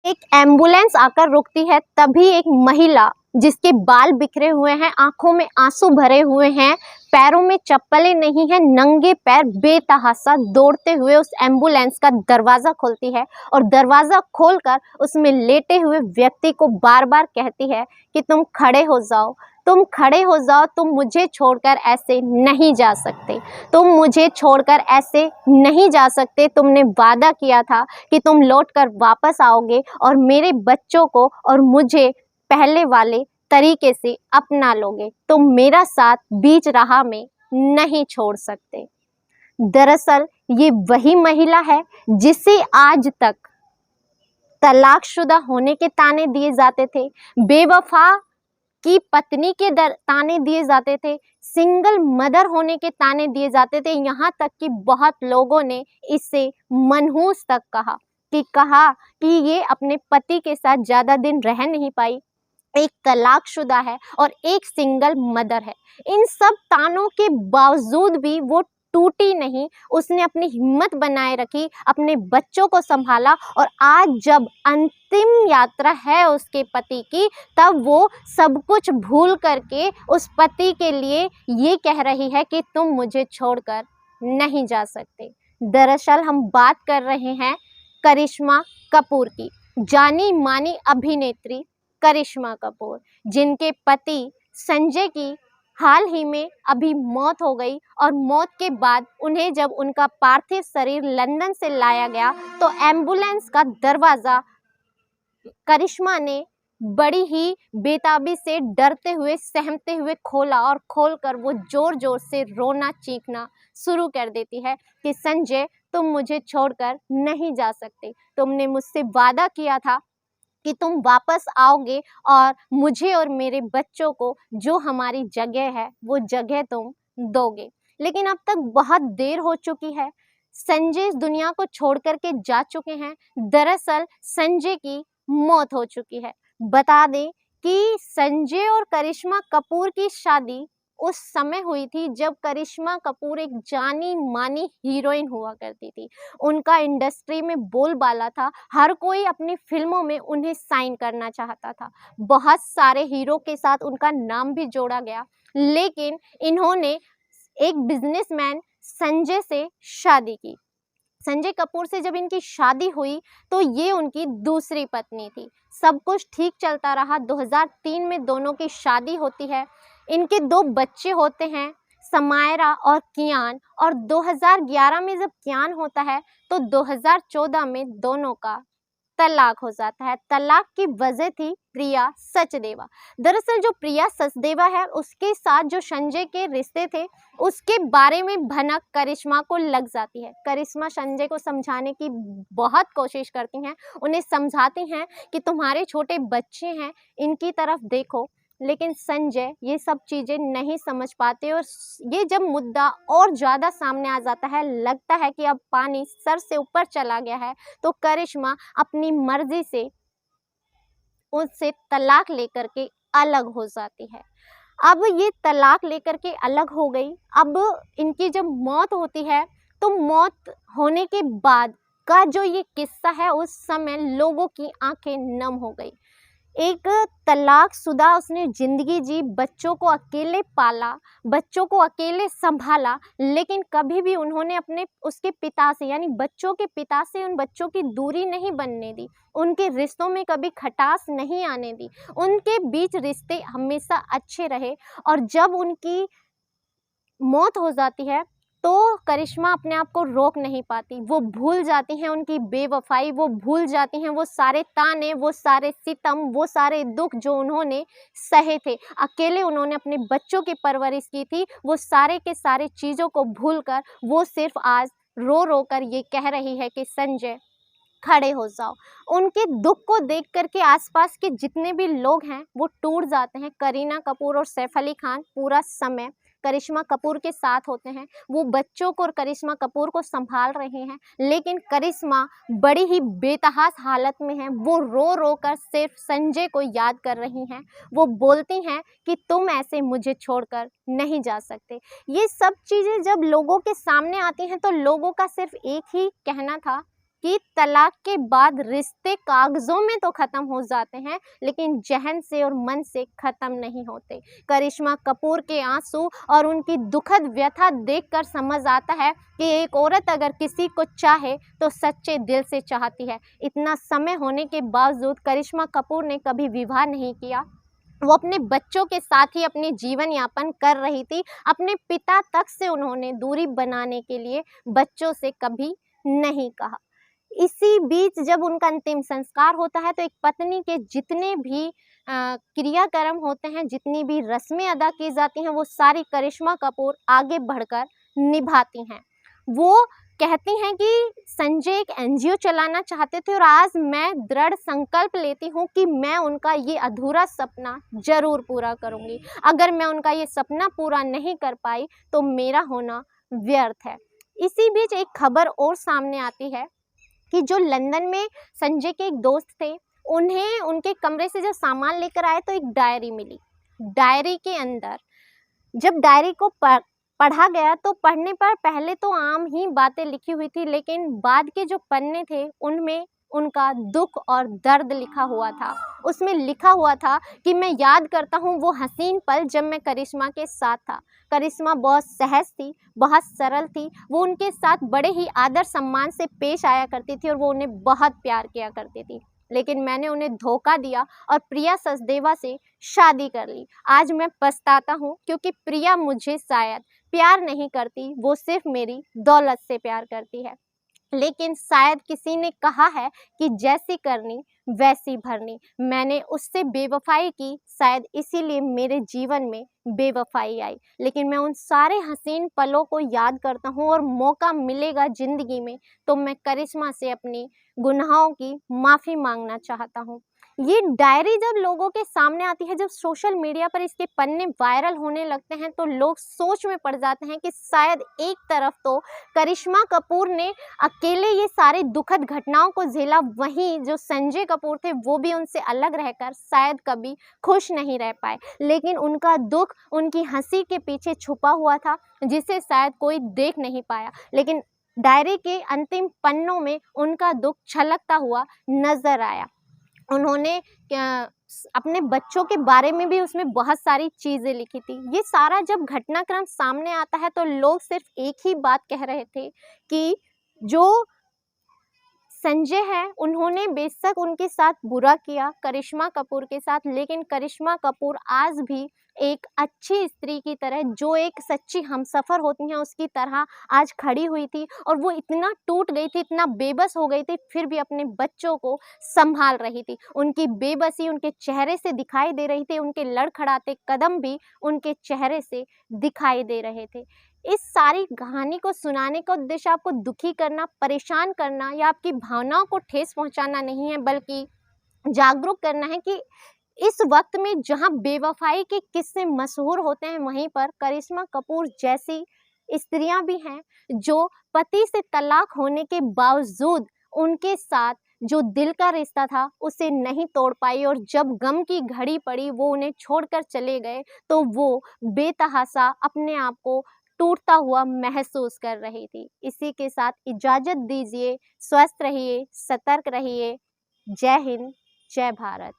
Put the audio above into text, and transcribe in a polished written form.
एक एम्बुलेंस आकर रुकती है, तभी एक महिला जिसके बाल बिखरे हुए हैं, आंखों में आंसू भरे हुए हैं, पैरों में चप्पलें नहीं है, नंगे पैर बेतहाशा दौड़ते हुए उस एम्बुलेंस का दरवाजा खोलती है और दरवाजा खोलकर उसमें लेटे हुए व्यक्ति को बार बार कहती है कि तुम खड़े हो जाओ, तुम खड़े हो जाओ, तुम मुझे छोड़कर ऐसे नहीं जा सकते, तुम मुझे छोड़कर ऐसे नहीं जा सकते। तुमने वादा किया था कि तुम लौटकर वापस आओगे और मेरे बच्चों को और मुझे पहले वाले तरीके से अपना लोगे, तुम मेरा साथ बीच राह में नहीं छोड़ सकते। दरअसल ये वही महिला है जिसे आज तक तलाकशुदा होने के ताने दिए जाते थे, बेवफा की पत्नी के ताने दिए जाते थे, सिंगल मदर होने के ताने दिए जाते थे। यहाँ तक कि बहुत लोगों ने इसे मनहूस तक कहा कि ये अपने पति के साथ ज़्यादा दिन रह नहीं पाई, एक तलाकशुदा है और एक सिंगल मदर है। इन सब तानों के बावजूद भी वो टूटी नहीं, उसने अपनी हिम्मत बनाए रखी, अपने बच्चों को संभाला और आज जब अंतिम यात्रा है उसके पति की, तब वो सब कुछ भूल करके उस पति के लिए ये कह रही है कि तुम मुझे छोड़कर नहीं जा सकते। दरअसल हम बात कर रहे हैं करिश्मा कपूर की, जानी मानी अभिनेत्री करिश्मा कपूर, जिनके पति संजय की हाल ही में अभी मौत हो गई और मौत के बाद उन्हें जब उनका पार्थिव शरीर लंदन से लाया गया तो एम्बुलेंस का दरवाज़ा करिश्मा ने बड़ी ही बेताबी से, डरते हुए, सहमते हुए खोला और खोलकर वो जोर जोर से रोना चीखना शुरू कर देती है कि संजय तुम मुझे छोड़कर नहीं जा सकते, तुमने मुझसे वादा किया था कि तुम वापस आओगे और मुझे और मेरे बच्चों को जो हमारी जगह है वो जगह तुम दोगे। लेकिन अब तक बहुत देर हो चुकी है, संजय इस दुनिया को छोड़ करके जा चुके हैं। दरअसल संजय की मौत हो चुकी है। बता दें कि संजय और करिश्मा कपूर की शादी उस समय हुई थी जब करिश्मा कपूर एक जानी मानी हीरोइन हुआ करती थी, उनका इंडस्ट्री में बोलबाला था, हर कोई अपनी फिल्मों में उन्हें साइन करना चाहता था, बहुत सारे हीरो के साथ उनका नाम भी जोड़ा गया। लेकिन इन्होंने एक बिजनेसमैन संजय से शादी की। संजय कपूर से जब इनकी शादी हुई तो ये उनकी दूसरी पत्नी थी। सब कुछ ठीक चलता रहा। 2003 में दोनों की शादी होती है, इनके 2 बच्चे होते हैं, समायरा और कियान। और 2011 में जब कियान होता है तो 2014 में दोनों का तलाक हो जाता है। तलाक की वजह थी प्रिया सचदेवा। दरअसल जो प्रिया सचदेवा है उसके साथ जो संजय के रिश्ते थे उसके बारे में भनक करिश्मा को लग जाती है। करिश्मा संजय को समझाने की बहुत कोशिश करती हैं, उन्हें समझाती हैं कि तुम्हारे छोटे बच्चे हैं, इनकी तरफ देखो। लेकिन संजय ये सब चीज़ें नहीं समझ पाते और ये जब मुद्दा और ज़्यादा सामने आ जाता है, लगता है कि अब पानी सर से ऊपर चला गया है, तो करिश्मा अपनी मर्जी से उससे तलाक लेकर के अलग हो जाती है। अब ये तलाक लेकर के अलग हो गई। अब इनकी जब मौत होती है तो मौत होने के बाद का जो ये किस्सा है उस समय लोगों की आंखें नम हो गई। एक तलाकशुदा उसने ज़िंदगी जी, बच्चों को अकेले पाला, बच्चों को अकेले संभाला, लेकिन कभी भी उन्होंने अपने उसके पिता से यानी बच्चों के पिता से उन बच्चों की दूरी नहीं बनने दी, उनके रिश्तों में कभी खटास नहीं आने दी, उनके बीच रिश्ते हमेशा अच्छे रहे। और जब उनकी मौत हो जाती है तो करिश्मा अपने आप को रोक नहीं पाती, वो भूल जाती हैं उनकी बेवफाई, वो भूल जाती हैं वो सारे ताने, वो सारे सितम, वो सारे दुख जो उन्होंने सहे थे, अकेले उन्होंने अपने बच्चों की परवरिश की थी, वो सारे के सारे चीज़ों को भूलकर वो सिर्फ आज रो रो कर ये कह रही है कि संजय खड़े हो जाओ। उनके दुख को देख करके आसपास के जितने भी लोग हैं वो टूट जाते हैं। करीना कपूर और सैफ अली खान पूरा समय करिश्मा कपूर के साथ होते हैं, वो बच्चों को और करिश्मा कपूर को संभाल रहे हैं, लेकिन करिश्मा बड़ी ही बेतहास हालत में है। वो रो रो कर सिर्फ संजय को याद कर रही हैं। वो बोलती हैं कि तुम ऐसे मुझे छोड़कर नहीं जा सकते। ये सब चीज़ें जब लोगों के सामने आती हैं तो लोगों का सिर्फ एक ही कहना था कि तलाक के बाद रिश्ते कागजों में तो खत्म हो जाते हैं, लेकिन जहन से और मन से खत्म नहीं होते। करिश्मा कपूर के आंसू और उनकी दुखद व्यथा देखकर समझ आता है कि एक औरत अगर किसी को चाहे तो सच्चे दिल से चाहती है। इतना समय होने के बावजूद करिश्मा कपूर ने कभी विवाह नहीं किया। वो अपने बच्चों के साथ ही अपनी जीवन यापन कर रही थी। अपने पिता तक से उन्होंने दूरी बनाने के लिए बच्चों से कभी नहीं कहा। इसी बीच जब उनका अंतिम संस्कार होता है तो एक पत्नी के जितने भी क्रियाक्रम होते हैं, जितनी भी रस्में अदा की जाती हैं, वो सारी करिश्मा कपूर आगे बढ़कर निभाती हैं। वो कहती हैं कि संजय एक एनजीओ चलाना चाहते थे और आज मैं दृढ़ संकल्प लेती हूँ कि मैं उनका ये अधूरा सपना जरूर पूरा करूँगी। अगर मैं उनका ये सपना पूरा नहीं कर पाई तो मेरा होना व्यर्थ है। इसी बीच एक खबर और सामने आती है कि जो लंदन में संजय के एक दोस्त थे, उन्हें उनके कमरे से जब सामान लेकर आए तो एक डायरी मिली। डायरी के अंदर जब डायरी को पढ़ा गया तो पढ़ने पर पहले तो आम ही बातें लिखी हुई थी, लेकिन बाद के जो पन्ने थे उनमें उनका दुख और दर्द लिखा हुआ था। उसमें लिखा हुआ था कि मैं याद करता हूँ वो हसीन पल जब मैं करिश्मा के साथ था। करिश्मा बहुत सहज थी, बहुत सरल थी। वो उनके साथ बड़े ही आदर सम्मान से पेश आया करती थी और वो उन्हें बहुत प्यार किया करती थी। लेकिन मैंने उन्हें धोखा दिया और प्रिया सचदेवा से शादी कर ली। आज मैं पछताता हूँ क्योंकि प्रिया मुझे शायद प्यार नहीं करती, वो सिर्फ मेरी दौलत से प्यार करती है। लेकिन शायद किसी ने कहा है कि जैसी करनी वैसी भरनी। मैंने उससे बेवफाई की, शायद इसीलिए मेरे जीवन में बेवफाई आई। लेकिन मैं उन सारे हसीन पलों को याद करता हूँ और मौका मिलेगा ज़िंदगी में तो मैं करिश्मा से अपनी गुनाहों की माफ़ी मांगना चाहता हूँ। ये डायरी जब लोगों के सामने आती है, जब सोशल मीडिया पर इसके पन्ने वायरल होने लगते हैं तो लोग सोच में पड़ जाते हैं कि शायद एक तरफ तो करिश्मा कपूर ने अकेले ये सारी दुखद घटनाओं को झेला, वहीं जो संजय कपूर थे वो भी उनसे अलग रहकर शायद कभी खुश नहीं रह पाए। लेकिन उनका दुख उनकी हंसी के पीछे छुपा हुआ था, जिसे शायद कोई देख नहीं पाया। लेकिन डायरी के अंतिम पन्नों में उनका दुख छलकता हुआ नजर आया। उन्होंने अपने बच्चों के बारे में भी उसमें बहुत सारी चीज़ें लिखी थी। ये सारा जब घटनाक्रम सामने आता है तो लोग सिर्फ एक ही बात कह रहे थे कि जो संजय है उन्होंने बेशक उनके साथ बुरा किया करिश्मा कपूर के साथ, लेकिन करिश्मा कपूर आज भी एक अच्छी स्त्री की तरह, जो एक सच्ची हमसफ़र होती हैं उसकी तरह आज खड़ी हुई थी। और वो इतना टूट गई थी, इतना बेबस हो गई थी, फिर भी अपने बच्चों को संभाल रही थी। उनकी बेबसी उनके चेहरे से दिखाई दे रही थी, उनके लड़खड़ाते कदम भी उनके चेहरे से दिखाई दे रहे थे। इस सारी कहानी को सुनाने का उद्देश्य आपको दुखी करना, परेशान करना या आपकी भावनाओं को ठेस पहुंचाना नहीं है, बल्कि जागरूक करना है कि इस वक्त में जहां बेवफाई के किस्से मशहूर होते हैं, वहीं पर करिश्मा कपूर जैसी स्त्रियां भी हैं जो पति से तलाक होने के बावजूद उनके साथ जो दिल का रिश्ता था उसे नहीं तोड़ पाई, और जब गम की घड़ी पड़ी वो उन्हें छोड़कर चले गए तो वो बेतहाशा अपने आप को टूटता हुआ महसूस कर रही थी। इसी के साथ इजाज़त दीजिए, स्वस्थ रहिए, सतर्क रहिए। जय हिंद, जय भारत।